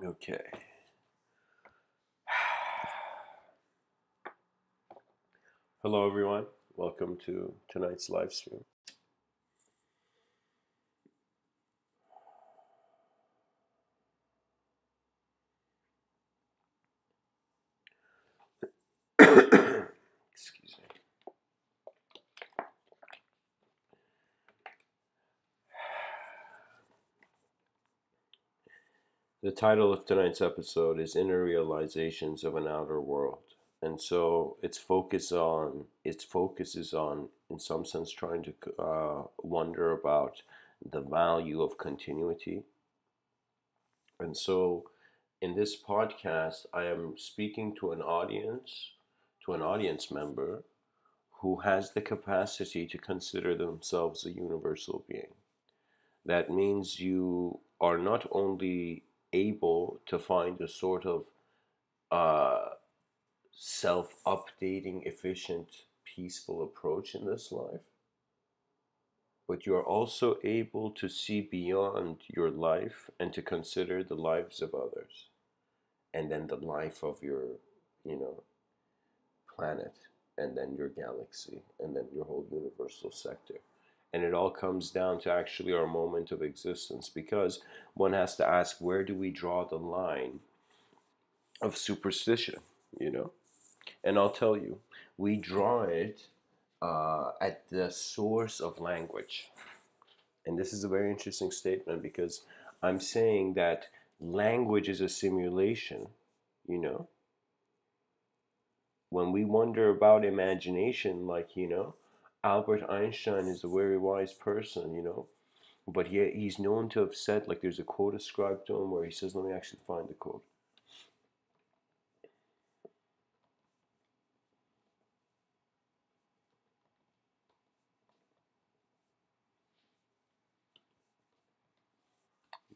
Okay. Hello, everyone. Welcome to tonight's live stream. Excuse me. The title of tonight's episode is Inner Realizations of an Outer World. And so its focus is on, in some sense, trying to wonder about the value of continuity. And so in this podcast, I am speaking to an audience member who has the capacity to consider themselves a universal being. That means you are not only able to find a sort of uh, self updating, efficient, peaceful approach in this life, but you are also able to see beyond your life and to consider the lives of others and then the life of your, you know, planet, and then your galaxy, and then your whole universal sector. And it all comes down to actually our moment of existence, because one has to ask, where do we draw the line of superstition, you know? And I'll tell you, we draw it at the source of language. And this is a very interesting statement because I'm saying that language is a simulation, you know? When we wonder about imagination, like, Albert Einstein is a very wise person, but he's known to have said, like, there's a quote ascribed to him where he says, let me actually find the quote.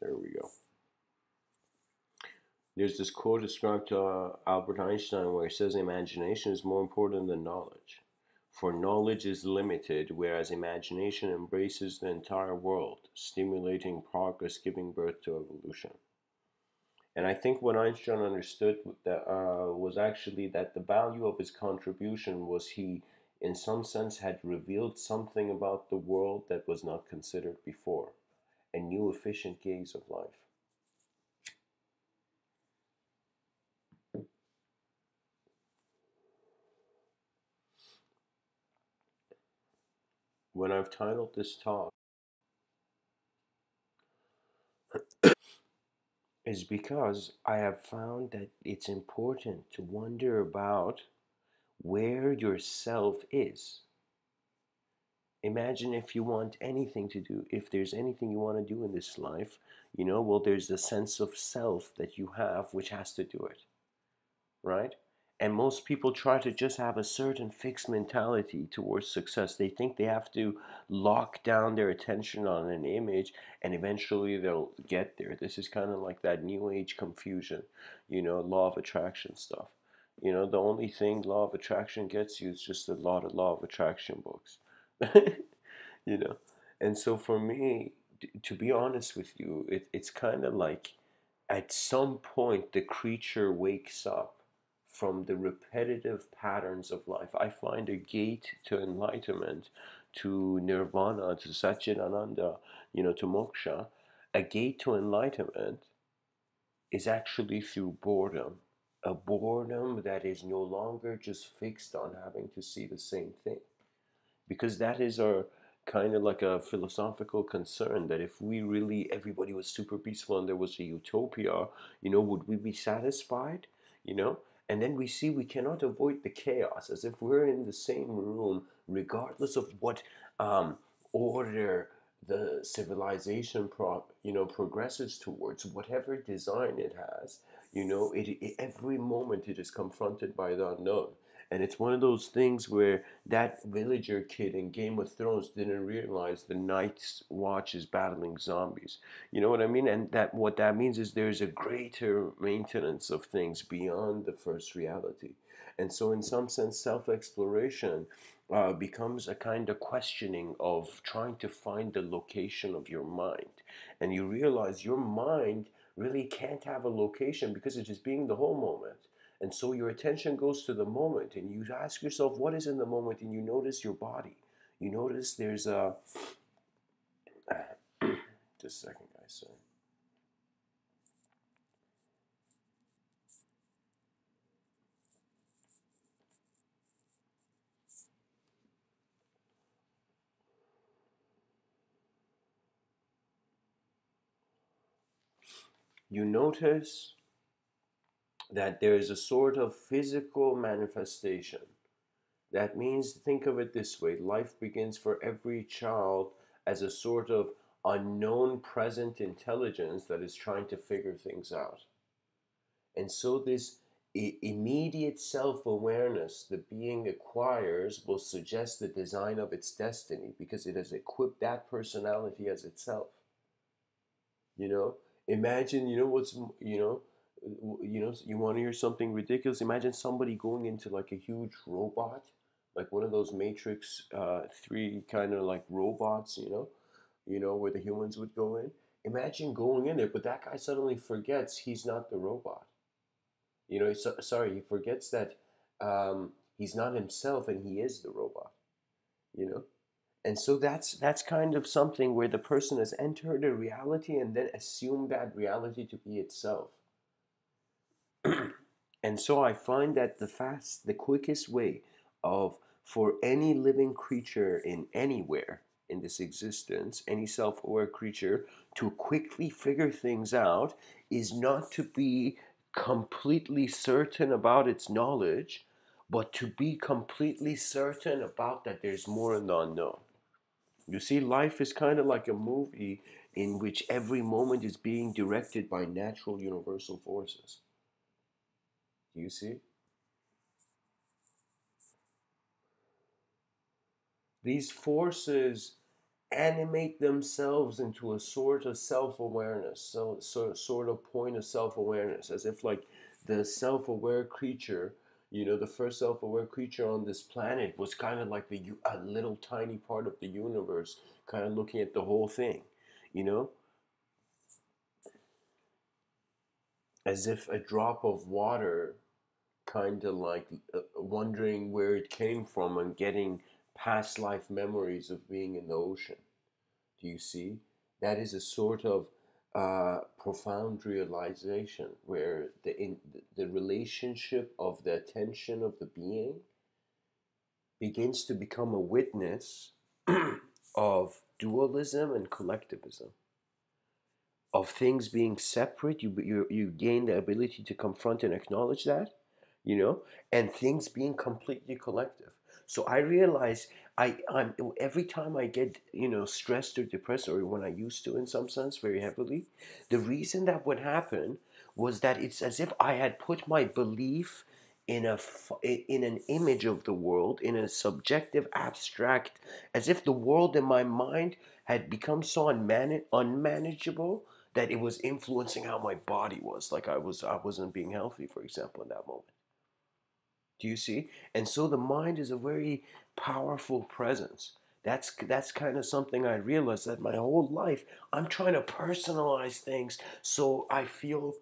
There we go. There's this quote ascribed to Albert Einstein where he says, imagination is more important than knowledge. For knowledge is limited, whereas imagination embraces the entire world, stimulating progress, giving birth to evolution. And I think what Einstein understood that was actually that the value of his contribution was he, in some sense, had revealed something about the world that was not considered before, a new efficient gaze of life. When I've titled this talk, is because I have found that it's important to wonder about where your self is. Imagine if you want anything to do, if there's anything you want to do in this life, well, there's the sense of self that you have which has to do it, right? And most people try to just have a certain fixed mentality towards success. They think they have to lock down their attention on an image and eventually they'll get there. This is kind of like that new age confusion, law of attraction stuff. The only thing law of attraction gets you is just a lot of law of attraction books. you know and so for me, to be honest with you, it's kind of like at some point the creature wakes up from the repetitive patterns of life. I find a gate to enlightenment, to nirvana, to satchitananda, to moksha. A gate to enlightenment is actually through boredom, a boredom that is no longer just fixed on having to see the same thing, because that is our kind of like a philosophical concern, that if we really, everybody was super peaceful and there was a utopia, would we be satisfied, you know and then we see we cannot avoid the chaos, as if we're in the same room regardless of what order the civilization progresses towards, whatever design it has. Every moment it is confronted by the unknown. And it's one of those things where that villager kid in Game of Thrones didn't realize the Night's Watch is battling zombies. You know what I mean? And that what that means is there's a greater maintenance of things beyond the first reality. And so, in some sense, self exploration becomes a kind of questioning of trying to find the location of your mind. And you realize your mind really can't have a location because it's just being the whole moment. And so your attention goes to the moment and you ask yourself what is in the moment, and you notice your body. You notice there's a just a second, guys, sorry. You notice that there is a sort of physical manifestation. That means, think of it this way: life begins for every child as a sort of unknown present intelligence that is trying to figure things out. And so, this immediate self awareness the being acquires will suggest the design of its destiny because it has equipped that personality as itself. You know, imagine, you want to hear something ridiculous? Imagine somebody going into like a huge robot, like one of those Matrix 3 kind of like robots, where the humans would go in. Imagine going in there, but that guy suddenly forgets he's not the robot. Sorry, he forgets that he's not himself and he is the robot. You know, and so that's kind of something where the person has entered a reality and then assumed that reality to be itself. And so I find that the quickest way of for any living creature in anywhere in this existence, any self-aware creature, to quickly figure things out is not to be completely certain about its knowledge, but to be completely certain about that there's more in the unknown. You see, life is kind of like a movie in which every moment is being directed by natural universal forces. Do you see? These forces animate themselves into a sort of self-awareness, so sort of point of self-awareness, as if like the self-aware creature, the first self-aware creature on this planet was kind of like a little tiny part of the universe, kind of looking at the whole thing, you know, as if a drop of water kind of like wondering where it came from and getting past life memories of being in the ocean. Do you see? That is a sort of profound realization where the relationship of the attention of the being begins to become a witness of dualism and collectivism, of things being separate. You gain the ability to confront and acknowledge that, you know, and things being completely collective. So I realize I'm every time I get stressed or depressed, or when I used to in some sense very heavily, the reason that would happen was that it's as if I had put my belief in an image of the world, in a subjective abstract, as if the world in my mind had become so unmanageable that it was influencing how my body was. Like I wasn't being healthy, for example, in that moment. Do you see? And so the mind is a very powerful presence. That's kind of something I realized that my whole life I'm trying to personalize things so I feel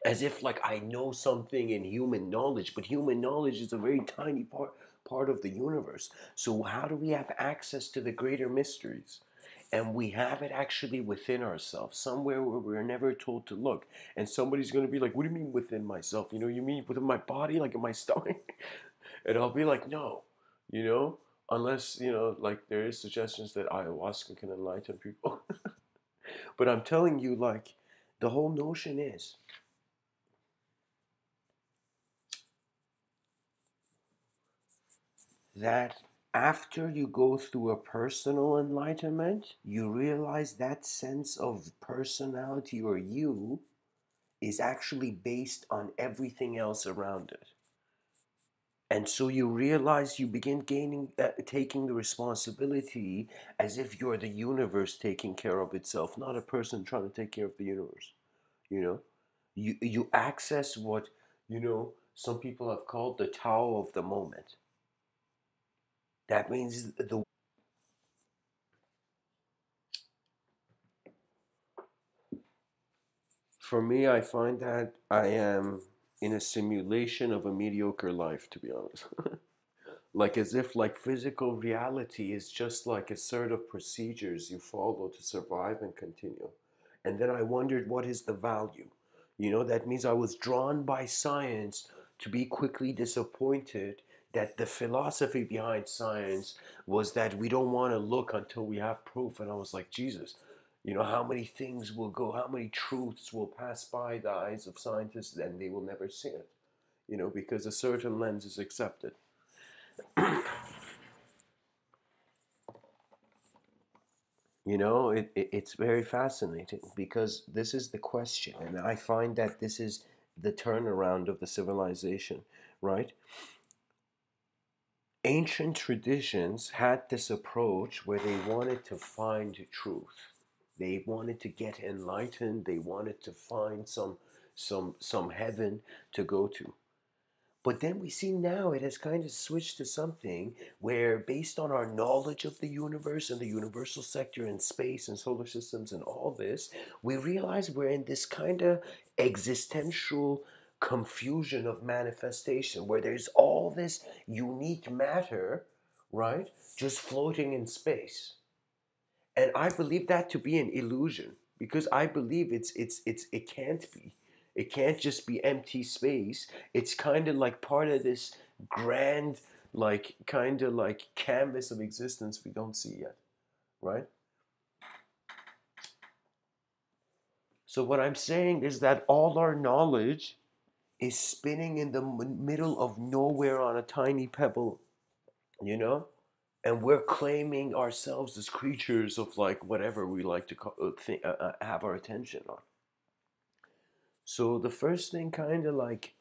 as if like I know something in human knowledge, but human knowledge is a very tiny part of the universe. So how do we have access to the greater mysteries? And we have it actually within ourselves, somewhere where we're never told to look. And somebody's going to be like, what do you mean within myself? You mean within my body, like in my stomach? And I'll be like, no, you know, unless, like there is suggestions that ayahuasca can enlighten people. But I'm telling you, like, the whole notion is that after you go through a personal enlightenment, you realize that sense of personality or you is actually based on everything else around it. And so you realize you begin taking the responsibility as if you're the universe taking care of itself, not a person trying to take care of the universe. You know, you access what some people have called the Tao of the moment. That means the For me, I find that I am in a simulation of a mediocre life, to be honest. Like as if like physical reality is just like a set of procedures you follow to survive and continue. And then I wondered, what is the value? That means I was drawn by science to be quickly disappointed that the philosophy behind science was that we don't want to look until we have proof. And I was like, Jesus, how many things will go, how many truths will pass by the eyes of scientists and they will never see it, because a certain lens is accepted. It's very fascinating because this is the question, and I find that this is the turnaround of the civilization, right? Ancient traditions had this approach where they wanted to find truth. They wanted to get enlightened. They wanted to find some heaven to go to. But then we see now it has kind of switched to something where, based on our knowledge of the universe and the universal sector and space and solar systems and all this, we realize we're in this kind of existential confusion of manifestation where there's all this unique matter, right, just floating in space. And I believe that to be an illusion because I believe it can't be. It can't just be empty space. It's kind of like part of this grand, like kind of like canvas of existence we don't see yet, right? So what I'm saying is that all our knowledge is spinning in the middle of nowhere on a tiny pebble, you know? And we're claiming ourselves as creatures of like whatever we like to have our attention on. So the first thing, kind of like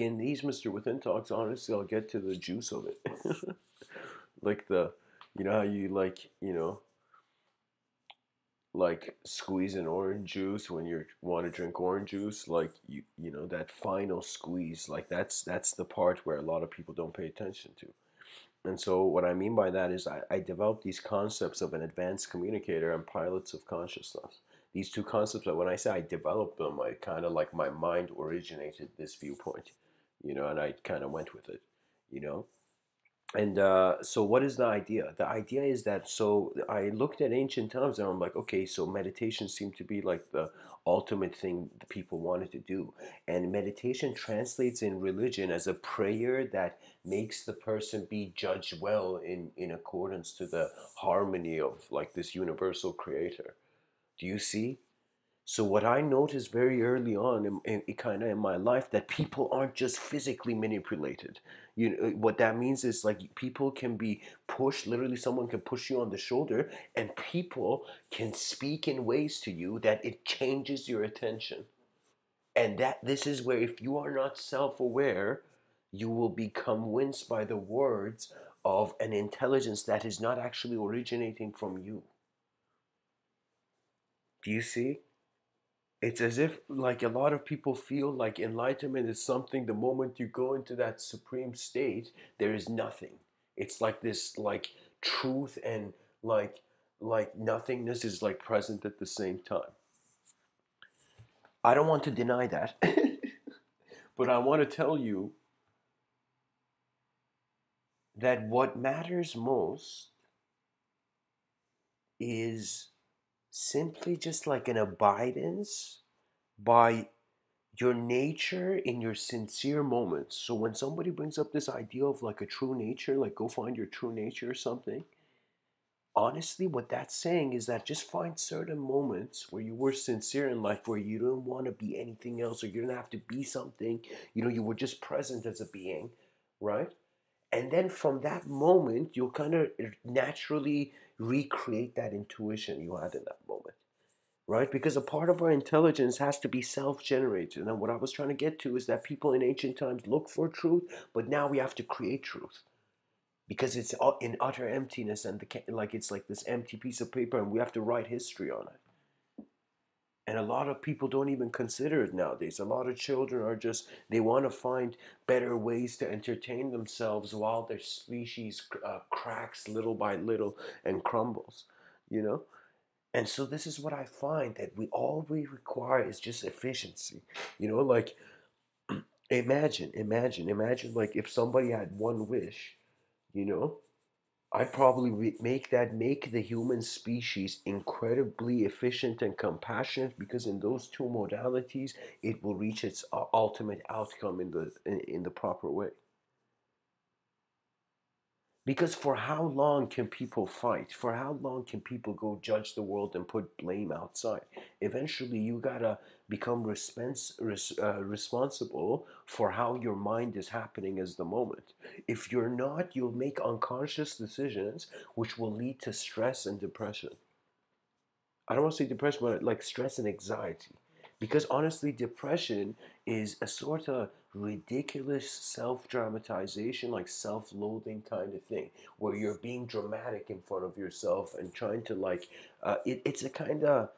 in these Mr. Within talks, honestly, I'll get to the juice of it. Like how you like squeeze an orange juice when you want to drink orange juice, like that final squeeze, like that's the part where a lot of people don't pay attention to. And so what I mean by that is I developed these concepts of an advanced communicator and pilots of consciousness. These two concepts, when I say I developed them, I kind of like my mind originated this viewpoint, and I kind of went with it, you know. And so what is the idea? The idea is that, so I looked at ancient times and I'm like, okay, so meditation seemed to be like the ultimate thing the people wanted to do. And meditation translates in religion as a prayer that makes the person be judged well in accordance to the harmony of like this universal creator. Do you see? So what I noticed very early on in kind of in my life, that people aren't just physically manipulated. What that means is like people can be pushed. Literally, someone can push you on the shoulder, and people can speak in ways to you that it changes your attention. And that this is where, if you are not self-aware, you will become winced by the words of an intelligence that is not actually originating from you. Do you see? It's as if like a lot of people feel like enlightenment is something, the moment you go into that supreme state, there is nothing. It's like this like truth and like nothingness is like present at the same time. I don't want to deny that. But I want to tell you that what matters most is simply just like an abidance by your nature in your sincere moments. So when somebody brings up this idea of like a true nature, like go find your true nature or something, honestly, what that's saying is that just find certain moments where you were sincere in life, where you don't want to be anything else, or you don't have to be something, you were just present as a being, right? And then from that moment, you'll kind of naturally recreate that intuition you had in that moment, right? Because a part of our intelligence has to be self-generated. And what I was trying to get to is that people in ancient times look for truth, but now we have to create truth because it's in utter emptiness, and like it's like this empty piece of paper, and we have to write history on it. And a lot of people don't even consider it nowadays. A lot of children are just, they want to find better ways to entertain themselves while their species cracks little by little and crumbles, you know? And so this is what I find, that we require is just efficiency. Like, imagine like if somebody had one wish, you know, I'd probably make the human species incredibly efficient and compassionate, because in those two modalities it will reach its ultimate outcome in the proper way. Because for how long can people fight? For how long can people go judge the world and put blame outside? Eventually, you gotta become responsible for how your mind is happening as the moment. If you're not, you'll make unconscious decisions which will lead to stress and depression. I don't want to say depression, but like stress and anxiety. Because honestly, depression is a sort of ridiculous self dramatization, like self loathing kind of thing, where you're being dramatic in front of yourself and trying to, like, it's a kind of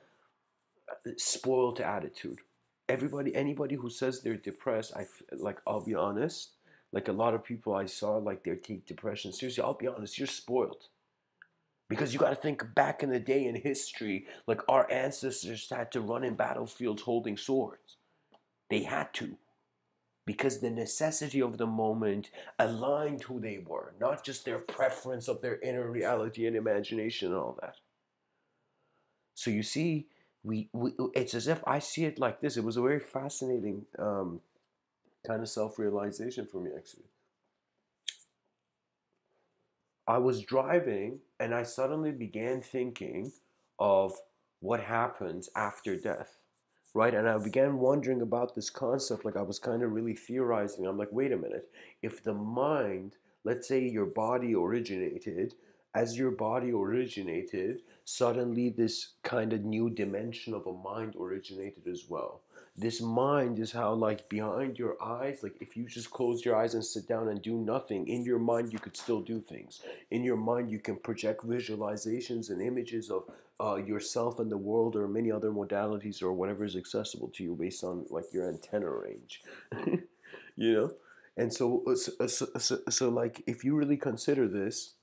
spoiled attitude. Anybody who says they're depressed, like, I'll be honest, like a lot of people I saw, like, they take depression seriously. I'll be honest, you're spoiled. Because you got to think back in the day in history, like our ancestors had to run in battlefields holding swords. They had to, because the necessity of the moment aligned who they were, not just their preference of their inner reality and imagination and all that. So you see, it's as if I see it like this. It was a very fascinating kind of self realization for me, actually. I was driving and I suddenly began thinking of what happens after death, right? And I began wondering about this concept. Like, I was kind of really theorizing. I'm like, wait a minute. If the mind, let's say your body originated, as your body originated, suddenly this kind of new dimension of a mind originated as well. This mind is how, like, behind your eyes, like if you just close your eyes and sit down and do nothing, in your mind you could still do things. In your mind you can project visualizations and images of yourself and the world, or many other modalities, or whatever is accessible to you based on like your antenna range. you know and so like if you really consider this,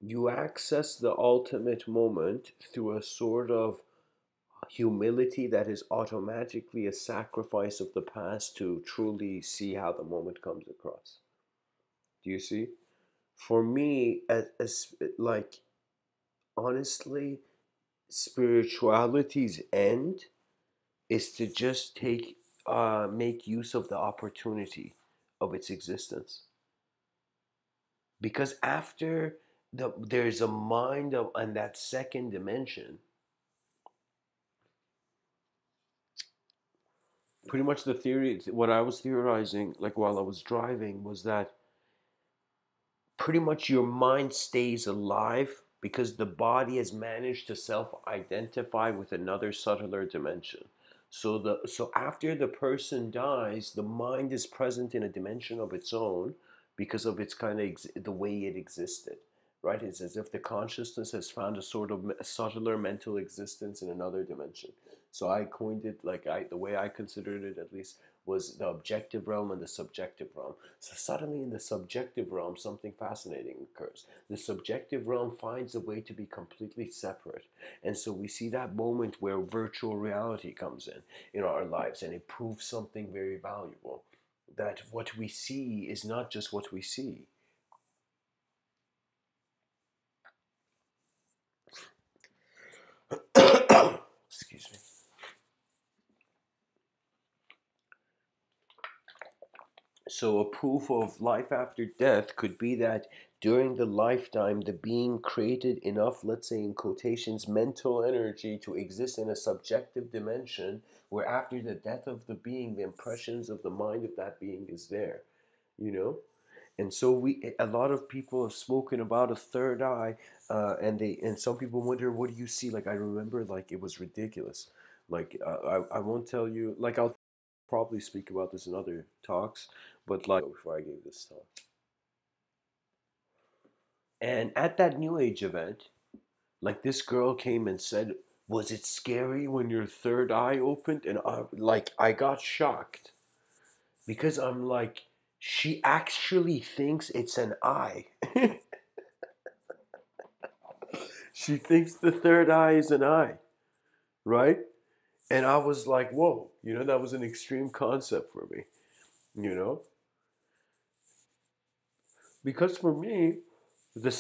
you access the ultimate moment through a sort of humility that is automatically a sacrifice of the past to truly see how the moment comes across. Do you see? For me, as like, honestly, spirituality's end is to just make use of the opportunity of its existence. Because after there's a mind of, and that second dimension, pretty much the theory, what I was theorizing, like while I was driving, was that pretty much your mind stays alive because the body has managed to self-identify with another subtler dimension. So after the person dies, the mind is present in a dimension of its own because of its kind of the way it existed. Right? It's as if the consciousness has found a sort of subtler mental existence in another dimension. So I coined it, like, the way I considered it, at least, was the objective realm and the subjective realm. So suddenly in the subjective realm, something fascinating occurs. The subjective realm finds a way to be completely separate. And so we see that moment where virtual reality comes in our lives, and it proves something very valuable. That what we see is not just what we see. Excuse me. So, a proof of life after death could be that during the lifetime, the being created enough, let's say in quotations, mental energy to exist in a subjective dimension where after the death of the being, the impressions of the mind of that being is there, you know? And so a lot of people have spoken about a third eye, and some people wonder, what do you see? Like, I remember, like, it was ridiculous. Like, I won't tell you, like, I'll probably speak about this in other talks, but like before I gave this talk. And at that New Age event, Like this girl came and said, "Was it scary when your third eye opened?" And I got shocked because I'm like, she actually thinks it's an eye. She thinks the third eye is an eye, right? And I was like, whoa, that was an extreme concept for me, you know? Because for me, the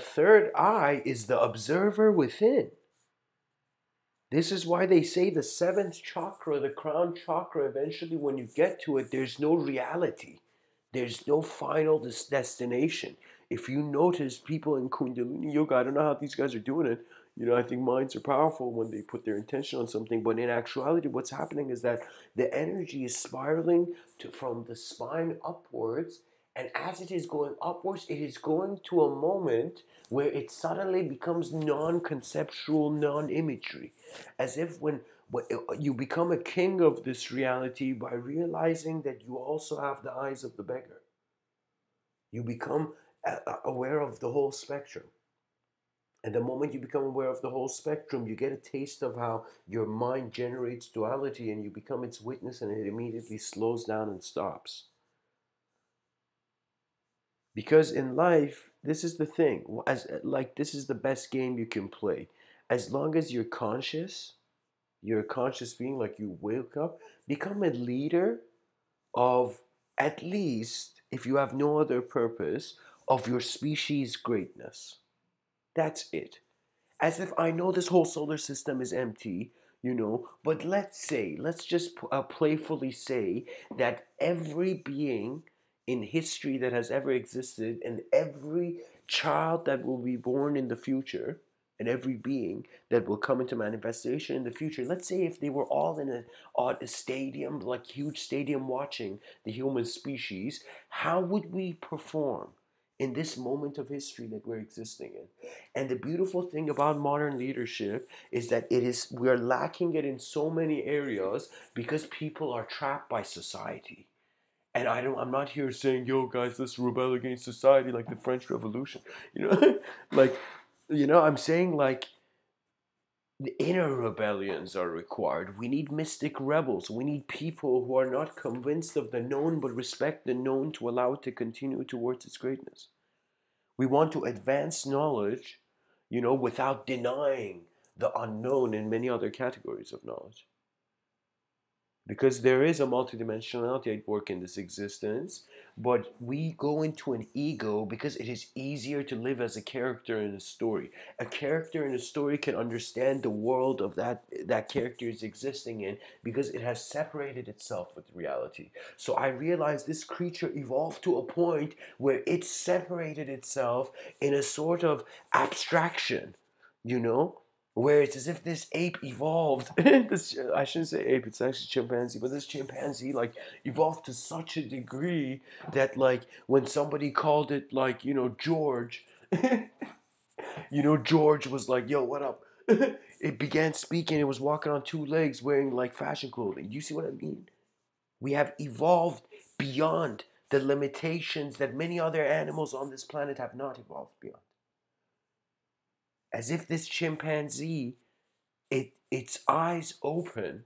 third eye is the observer within. This is why they say the seventh chakra, the crown chakra, eventually when you get to it, there's no reality. There's no final destination. If you notice people in Kundalini Yoga, I don't know how these guys are doing it. I think minds are powerful when they put their intention on something. But in actuality, what's happening is that the energy is spiraling from the spine upwards. And as it is going upwards, it is going to a moment where it suddenly becomes non-conceptual, non-imagery, as if when you become a king of this reality by realizing that you also have the eyes of the beggar. You become aware of the whole spectrum. And the moment you become aware of the whole spectrum, you get a taste of how your mind generates duality and you become its witness, and it immediately slows down and stops. Because in life, this is the thing, this is the best game you can play. As long as you're a conscious being, like you wake up, become a leader of, at least if you have no other purpose, of your species' greatness. That's it. As if I know this whole solar system is empty, but let's just playfully say that every being in history that has ever existed, and every child that will be born in the future, and every being that will come into manifestation in the future, let's say if they were all in a stadium, like huge stadium, watching the human species, how would we perform in this moment of history that we're existing in? And the beautiful thing about modern leadership is that we're lacking it in so many areas because people are trapped by society. And I'm not here saying, yo guys, let's rebel against society like the French Revolution. You know, like, I'm saying, like, the inner rebellions are required. We need mystic rebels. We need people who are not convinced of the known but respect the known to allow it to continue towards its greatness. We want to advance knowledge, without denying the unknown in many other categories of knowledge. Because there is a multidimensionality at work in this existence, but we go into an ego because it is easier to live as a character in a story. A character in a story can understand the world of that character is existing in because it has separated itself with reality. So I realized this creature evolved to a point where it separated itself in a sort of abstraction, you know? Where it's as if this ape evolved. I shouldn't say ape, it's actually chimpanzee, but this chimpanzee like evolved to such a degree that, like, when somebody called it, like, George, George was like, yo, what up? It began speaking. It was walking on two legs, wearing like fashion clothing. Do you see what I mean? We have evolved beyond the limitations that many other animals on this planet have not evolved beyond. As if this chimpanzee, its eyes opened,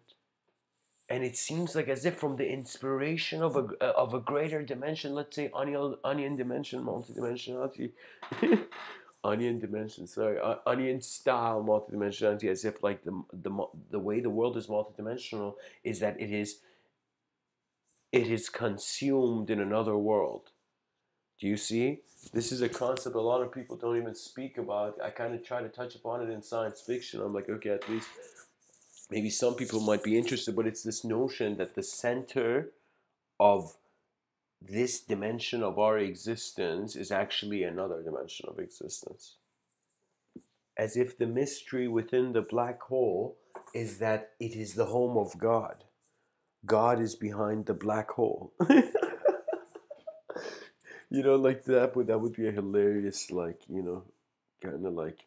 and it seems like as if from the inspiration of a greater dimension, let's say onion dimension, multidimensionality, onion dimension, sorry, onion style multidimensionality, as if like the way the world is multidimensional is that it is consumed in another world. Do you see? This is a concept a lot of people don't even speak about. I kind of try to touch upon it in science fiction. I'm like, okay, at least maybe some people might be interested, but it's this notion that the center of this dimension of our existence is actually another dimension of existence. As if the mystery within the black hole is that it is the home of God. God is behind the black hole. Like that would be a hilarious, like, kind of like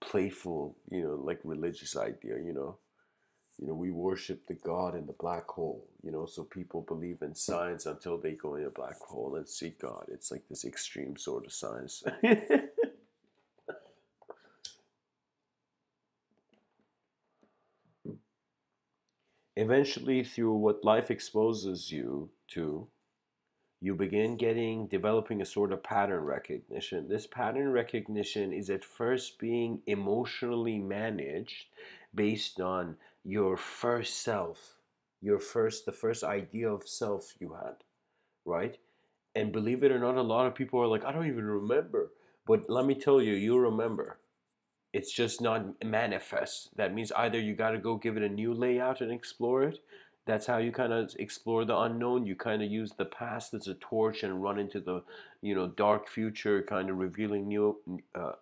playful, like religious idea. We worship the God in the black hole, so people believe in science until they go in a black hole and see God. It's like this extreme sort of science. Eventually, through what life exposes you to, you begin developing a sort of pattern recognition. This pattern recognition is at first being emotionally managed based on your first self, the first idea of self you had, right? And believe it or not, a lot of people are like, I don't even remember. But let me tell you, you remember. It's just not manifest. That means either you got to go give it a new layout and explore it. That's how you kind of explore the unknown. You kind of use the past as a torch and run into the, dark future, kind of revealing new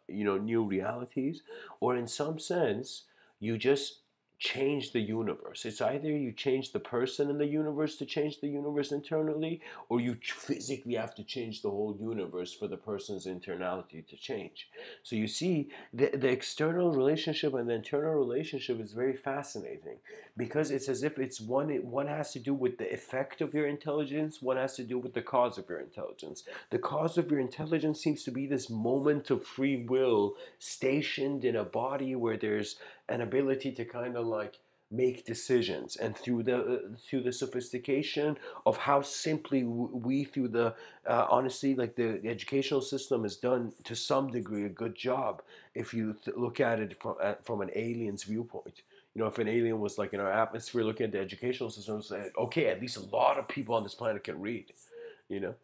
realities. Or in some sense, you just change the universe. It's either you change the person in the universe to change the universe internally, or you physically have to change the whole universe for the person's internality to change. So you see, the external relationship and the internal relationship is very fascinating, because it's as if one has to do with the effect of your intelligence, one has to do with the cause of your intelligence. The cause of your intelligence seems to be this moment of free will stationed in a body where there's an ability to kind of like make decisions, and through the sophistication of how simply we through the honestly, like, the educational system has done to some degree a good job. If you look at it from an alien's viewpoint, if an alien was like in our atmosphere looking at the educational system and said, okay, at least a lot of people on this planet can read, you know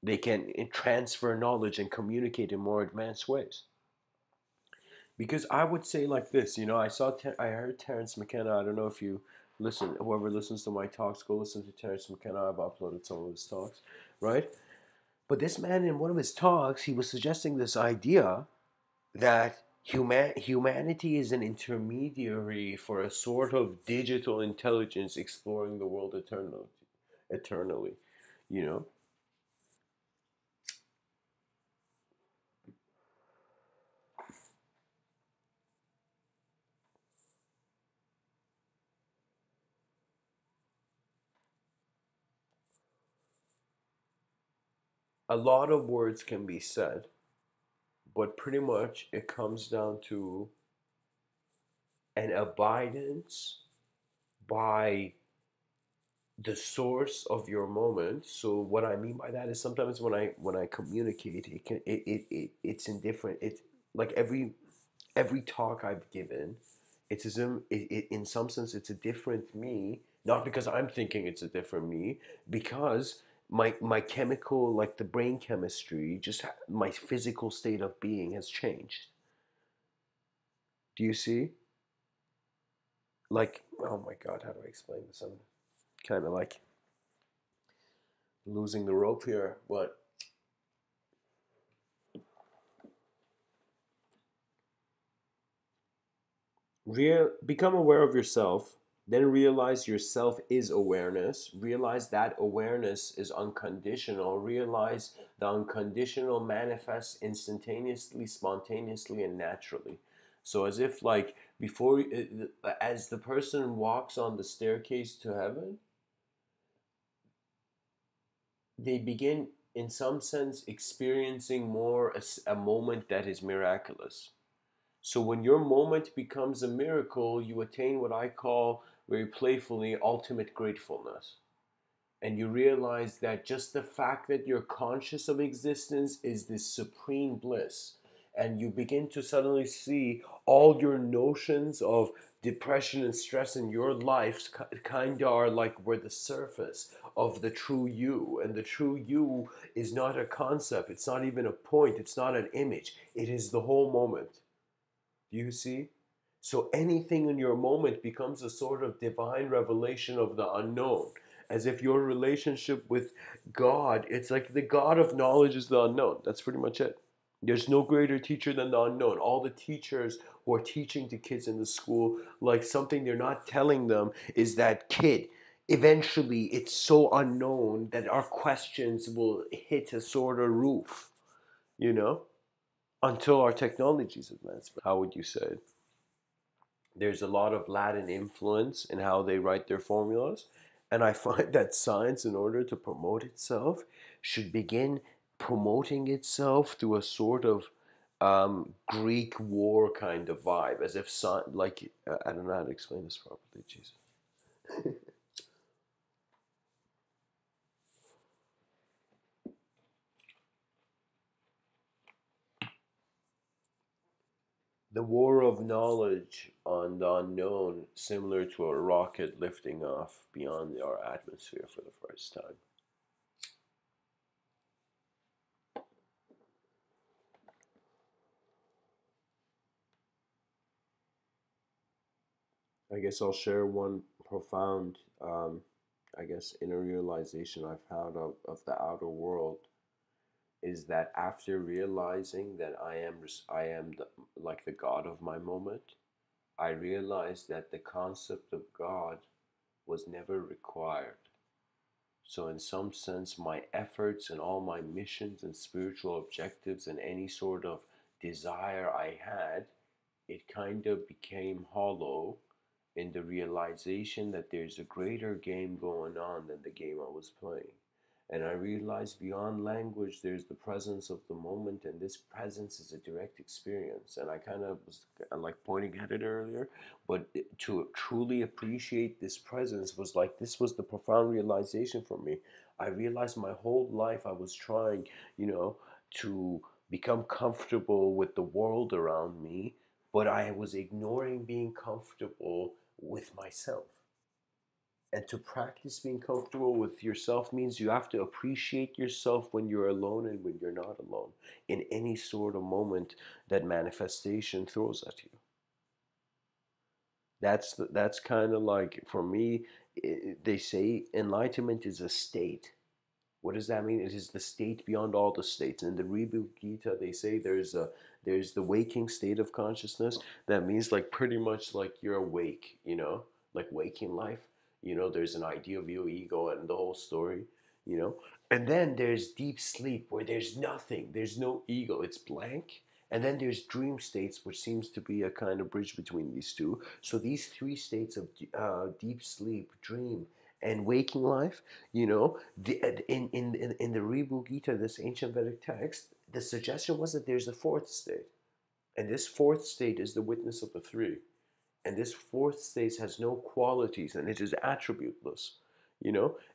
they can transfer knowledge and communicate in more advanced ways. Because I would say like this, I heard Terrence McKenna. I don't know if you listen. Whoever listens to my talks, go listen to Terrence McKenna. I've uploaded some of his talks, right? But this man, in one of his talks, he was suggesting this idea that humanity is an intermediary for a sort of digital intelligence exploring the world eternally. You know, a lot of words can be said, but pretty much it comes down to an abidance by the source of your moment. So what I mean by that is, sometimes when I communicate, it's in different. It's like every talk I've given, it's as in some sense it's a different me. Not because I'm thinking it's a different me, because my chemical, like the brain chemistry, my physical state of being has changed. Do you see? Like, oh my God, how do I explain this? I'm kind of like losing the rope here, but become aware of yourself, then realize yourself is awareness, realize that awareness is unconditional, realize the unconditional manifests instantaneously, spontaneously, and naturally. So as if, like, as the person walks on the staircase to heaven, they begin in some sense experiencing more a moment that is miraculous. So when your moment becomes a miracle, you attain what I call, very playfully, ultimate gratefulness. And you realize that just the fact that you're conscious of existence is this supreme bliss. And you begin to suddenly see all your notions of depression and stress in your life kind of are like we're the surface of the true you. And the true you is not a concept, it's not even a point, it's not an image, it is the whole moment. Do you see? So anything in your moment becomes a sort of divine revelation of the unknown. As if your relationship with God, it's like the God of knowledge is the unknown. That's pretty much it. There's no greater teacher than the unknown. All the teachers who are teaching to kids in the school, like, something they're not telling them is that, kid, eventually it's so unknown that our questions will hit a sort of roof, you know, until our technologies advance. How would you say it? There's a lot of Latin influence in how they write their formulas. And I find that science, in order to promote itself, should begin promoting itself through a sort of Greek war kind of vibe, as if, I don't know how to explain this properly, Jesus. The war of knowledge on the unknown, similar to a rocket lifting off beyond our atmosphere for the first time. I guess I'll share one profound, I guess, inner realization I've had of the outer world is that after realizing that I am like the God of my moment, I realized that the concept of God was never required. So, in some sense, my efforts and all my missions and spiritual objectives and any sort of desire I had, it kind of became hollow in the realization that there's a greater game going on than the game I was playing. And I realized beyond language, there's the presence of the moment, and this presence is a direct experience. And I kind of was like pointing at it earlier, but to truly appreciate this presence was like this was the profound realization for me. I realized my whole life I was trying, to become comfortable with the world around me, but I was ignoring being comfortable with myself. And to practice being comfortable with yourself means you have to appreciate yourself when you're alone and when you're not alone in any sort of moment that manifestation throws at you. That's kind of like for me. They say enlightenment is a state. What does that mean? It is the state beyond all the states. In the Rebhu Gita, they say there's the waking state of consciousness. That means like pretty much like you're awake, like waking life. There's an idea of your ego and the whole story, you know. And then there's deep sleep where there's nothing. There's no ego. It's blank. And then there's dream states, which seems to be a kind of bridge between these two. So these three states of deep sleep, dream, and waking life, in the Rebhu Gita, this ancient Vedic text, the suggestion was that there's a fourth state, and this fourth state is the witness of the three, and this fourth state has no qualities and it is attributeless.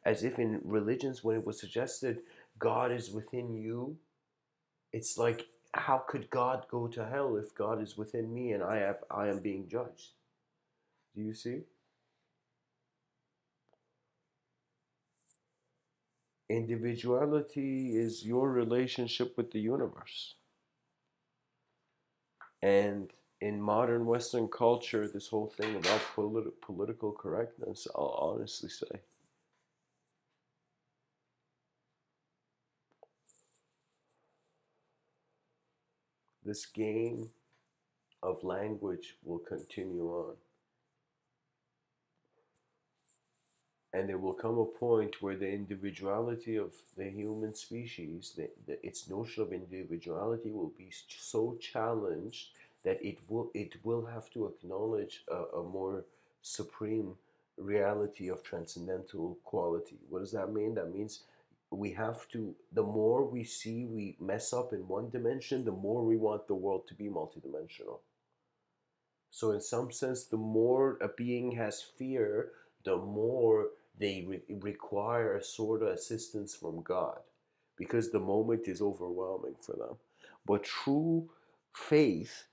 As if in religions when it was suggested God is within you, it's like how could God go to hell if God is within me and I am being judged? Do you see? Individuality is your relationship with the universe. And in modern Western culture, this whole thing about political correctness, I'll honestly say, this game of language will continue on. And there will come a point where the individuality of the human species, its notion of individuality, will be so challenged that it will have to acknowledge a more supreme reality of transcendental quality. What does that mean? That means we have to. The more we see we mess up in one dimension, the more we want the world to be multidimensional. So, in some sense, the more a being has fear, the more they require a sort of assistance from God because the moment is overwhelming for them. But true faith,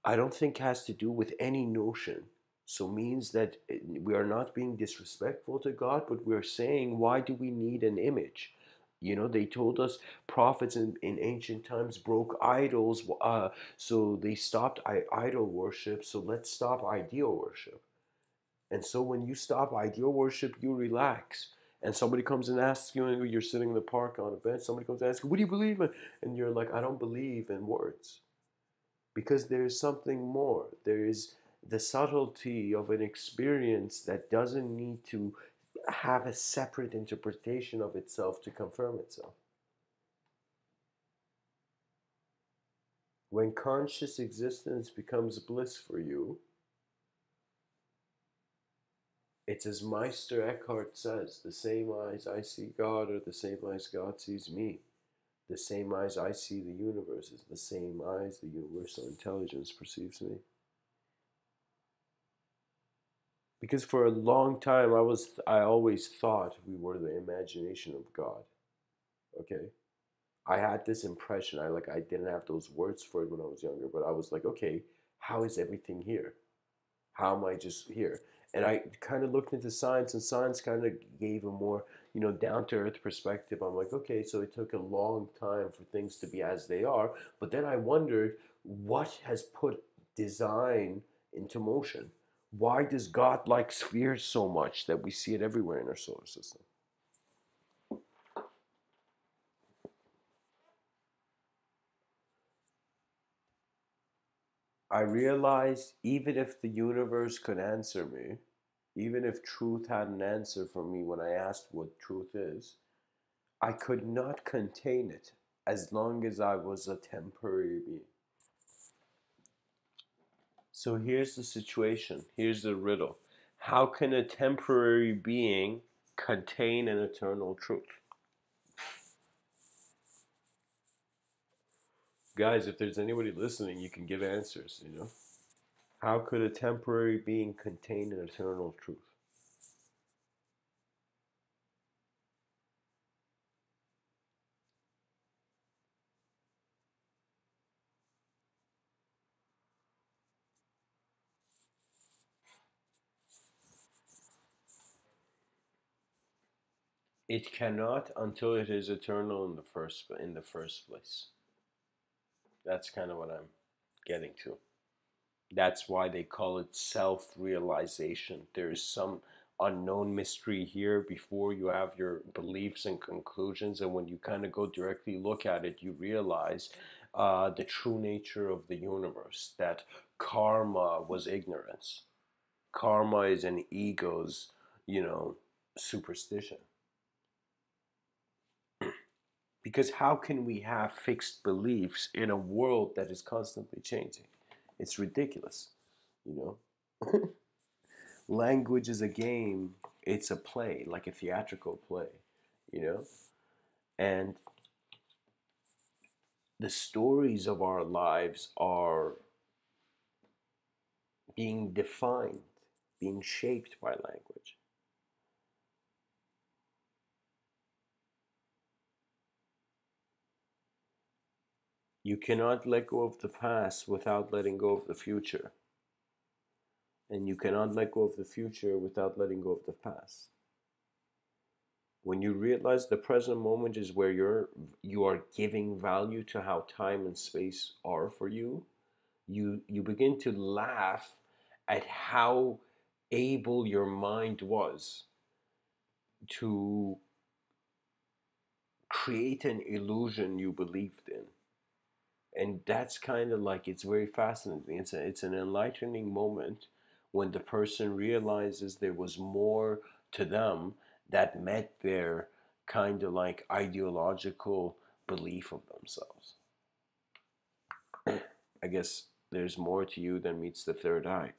I don't think, has to do with any notion. So, means that we are not being disrespectful to God, but we're saying, why do we need an image? They told us prophets in ancient times broke idols, so they stopped idol worship. So let's stop ideal worship. And so when you stop ideal worship, you relax. And somebody comes and asks you, and you're sitting in the park on a bench, somebody comes and asks you, what do you believe in? And you're like, I don't believe in words. Because there's something more. There is the subtlety of an experience that doesn't need to have a separate interpretation of itself to confirm itself. When conscious existence becomes bliss for you, it's as Meister Eckhart says, the same eyes I see God are the same eyes God sees me. The same eyes I see the universe is the same eyes the universal intelligence perceives me. Because for a long time I always thought we were the imagination of God. Okay? I had this impression. I didn't have those words for it when I was younger, but I was like, okay, how is everything here? How am I just here? And I kind of looked into science, and science kind of gave a more, down to earth perspective. I'm like, okay, so it took a long time for things to be as they are. But then I wondered, what has put design into motion? Why does God like spheres so much that we see it everywhere in our solar system? I realized even if the universe could answer me, even if truth had an answer for me when I asked what truth is, I could not contain it as long as I was a temporary being. So here's the situation. Here's the riddle. How can a temporary being contain an eternal truth? Guys, if there's anybody listening, you can give answers. How could a temporary being contain an eternal truth? It cannot until it is eternal in the first place. That's kind of what I'm getting to. That's why they call it self-realization. There is some unknown mystery here before you have your beliefs and conclusions, and when you kind of go directly look at it, you realize the true nature of the universe. That karma was ignorance. Karma is an ego's, you know, superstition. Because how can we have fixed beliefs in a world that is constantly changing? It's ridiculous, you know. Language is a game, it's a play, like a theatrical play, you know? And the stories of our lives are being defined, being shaped by language. You cannot let go of the past without letting go of the future. And you cannot let go of the future without letting go of the past. When you realize the present moment is where you are giving value to how time and space are for you, you begin to laugh at how able your mind was to create an illusion you believed in. And that's kind of like, it's very fascinating. It's an enlightening moment when the person realizes there was more to them that met their kind of like ideological belief of themselves. I guess there's more to you than meets the third eye.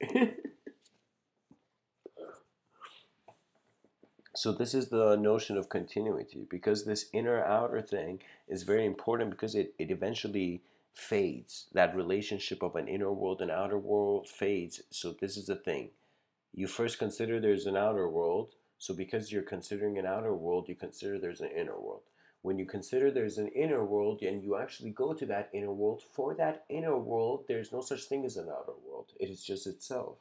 So this is the notion of continuity, because this inner outer thing is very important, because it eventually fades. That relationship of an inner world and outer world fades. So this is the thing. You first consider there's an outer world. So because you're considering an outer world, you consider there's an inner world. When you consider there's an inner world and you actually go to that inner world, for that inner world, there's no such thing as an outer world. It is just itself.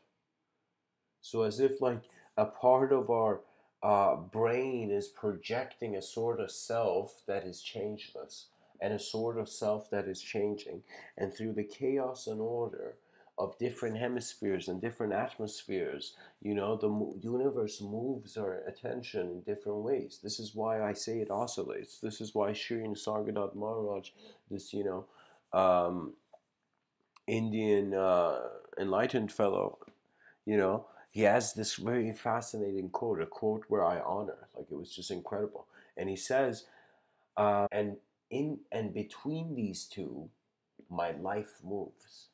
So as if like a part of our brain is projecting a sort of self that is changeless, and a sort of self that is changing. And through the chaos and order of different hemispheres and different atmospheres, the universe moves our attention in different ways. This is why I say it oscillates. This is why Shirin Sargadot Maharaj, this, um, Indian enlightened fellow, he has this very fascinating quote, a quote where I honor, like it was just incredible. And he says, and in and between these two, my life moves.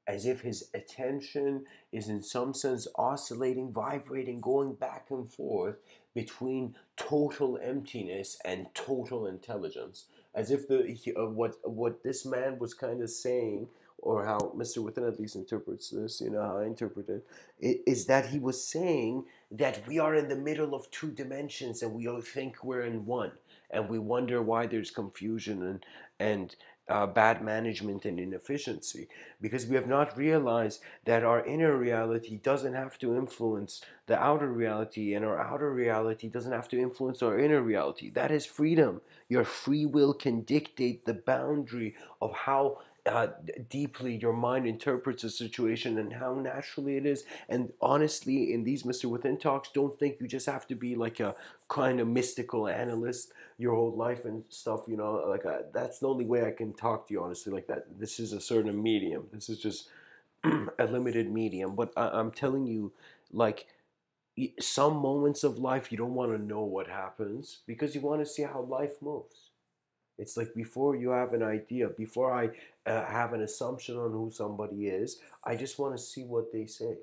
As if his attention is in some sense oscillating, vibrating, going back and forth between total emptiness and total intelligence. As if what this man was kind of saying, or how Mr. Within at least interprets this, how I interpret it, is that he was saying that we are in the middle of two dimensions and we all think we're in one, and we wonder why there's confusion and bad management and inefficiency, because we have not realized that our inner reality doesn't have to influence the outer reality, and our outer reality doesn't have to influence our inner reality. That is freedom. Your free will can dictate the boundary of how deeply your mind interprets a situation and how naturally it is. And honestly, in these Mr. Within talks, don't think you just have to be like a kind of mystical analyst your whole life and stuff. Like that's the only way I can talk to you honestly like that. This is a certain medium. This is just a limited medium. But I'm telling you, like, some moments of life you don't want to know what happens because you want to see how life moves. It's like before you have an idea, before I have an assumption on who somebody is, I just want to see what they say.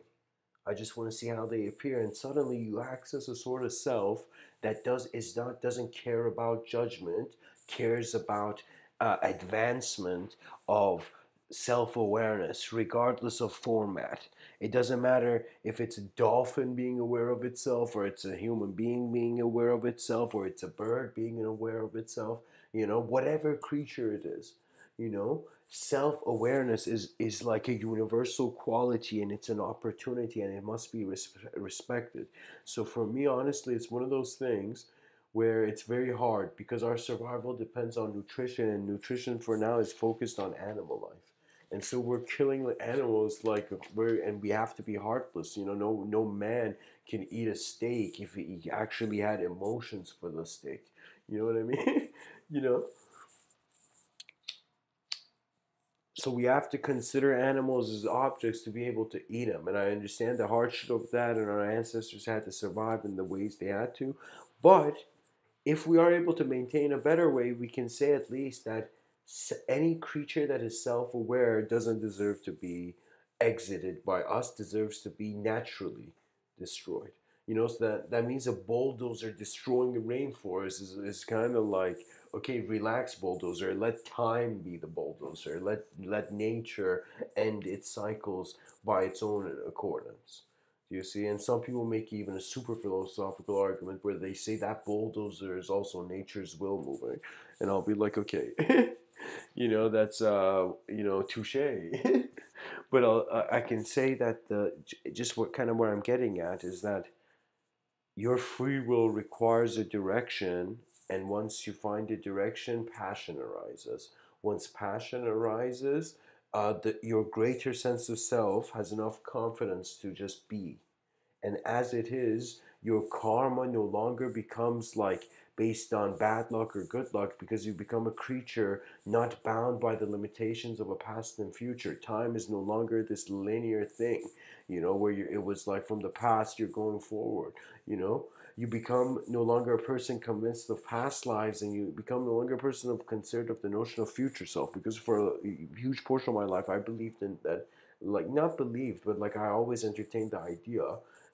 I just want to see how they appear, and suddenly you access a sort of self that doesn't care about judgment, cares about advancement of self-awareness, regardless of format. It doesn't matter if it's a dolphin being aware of itself, or it's a human being being aware of itself, or it's a bird being aware of itself. Whatever creature it is, you know self-awareness is like a universal quality, and it's an opportunity, and it must be respected. So for me, honestly, it's one of those things where it's very hard because our survival depends on nutrition, and nutrition for now is focused on animal life. And so we're killing the animals, like and we have to be heartless. No man can eat a steak if he actually had emotions for the steak. You know what I mean? you know So we have to consider animals as objects to be able to eat them. And I understand the hardship of that, and our ancestors had to survive in the ways they had to. But if we are able to maintain a better way, we can say at least that any creature that is self aware doesn't deserve to be exited by us, deserves to be naturally destroyed. So that means a bulldozer destroying the rainforest is kind of like, okay, relax, bulldozer. Let time be the bulldozer. Let nature end its cycles by its own accordance. Do you see? And some people make even a super philosophical argument where they say that bulldozer is also nature's will moving, and I'll be like, okay, that's touche. But I can say that just what kind of where I'm getting at is that your free will requires a direction, and once you find a direction, passion arises. Once passion arises, your greater sense of self has enough confidence to just be. And as it is, your karma no longer becomes like based on bad luck or good luck, because you become a creature not bound by the limitations of a past and future. Time is no longer this linear thing, where it was like from the past you're going forward, you know. You become no longer a person convinced of past lives, and you become no longer a person of concerned of the notion of future self. Because for a huge portion of my life, I believed in that, like not believed, but like I always entertained the idea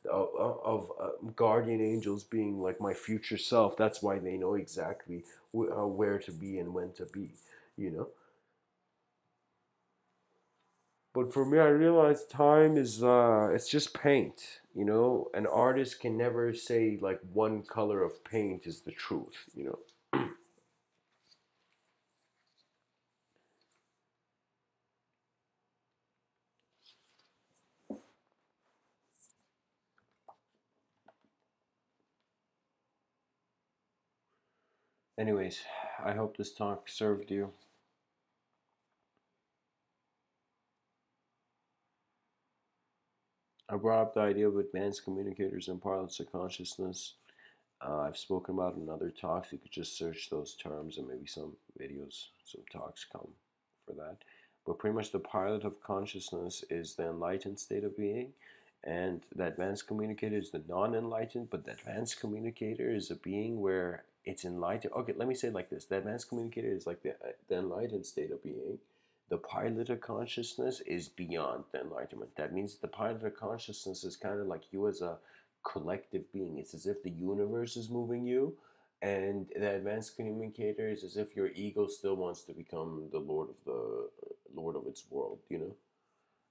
of guardian angels being like my future self. That's why they know exactly where to be and when to be, you know. But for me, I realized time is it's just paint. An artist can never say like one color of paint is the truth. Anyways, I hope this talk served you. I brought up the idea of advanced communicators and pilots of consciousness. I've spoken about in other talks. You could just search those terms, and maybe some videos, some talks come for that. But pretty much the pilot of consciousness is the enlightened state of being, and the advanced communicator is the non-enlightened. But the advanced communicator is a being where it's enlightened. Okay, let me say it like this: the advanced communicator is like the enlightened state of being. The pilot of consciousness is beyond the enlightenment. That means the pilot of consciousness is kind of like you as a collective being. It's as if the universe is moving you, and the advanced communicator is as if your ego still wants to become the lord of the lord of its world, you know.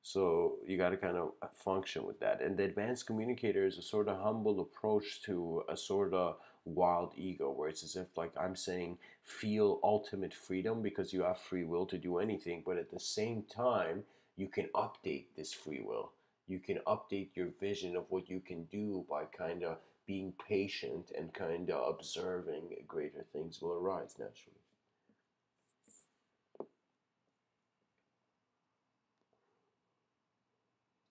So you got to kind of function with that. And the advanced communicator is a sort of humble approach to a sort of wild ego, where it's as if, like I'm saying, feel ultimate freedom because you have free will to do anything, but at the same time, you can update this free will. You can update your vision of what you can do by kind of being patient and kind of observing greater things will arise naturally.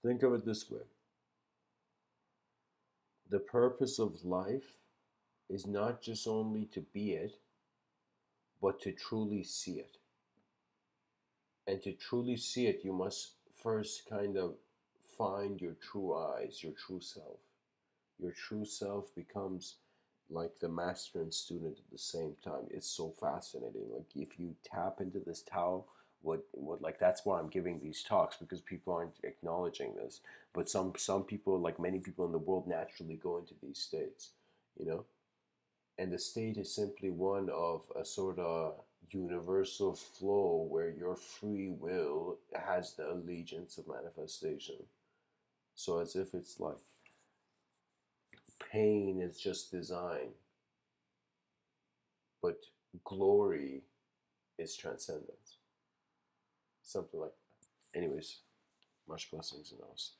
Think of it this way: the purpose of life is not just only to be it, but to truly see it. And to truly see it, you must first kind of find your true eyes, your true self. Your true self becomes like the master and student at the same time. It's so fascinating. Like if you tap into this Tao, what like that's why I'm giving these talks, because people aren't acknowledging this. But some people, like many people in the world, naturally go into these states, you know. And the state is simply one of a sort of universal flow where your free will has the allegiance of manifestation. So as if it's like pain is just design, but glory is transcendence. Something like that. Anyways, much blessings and us.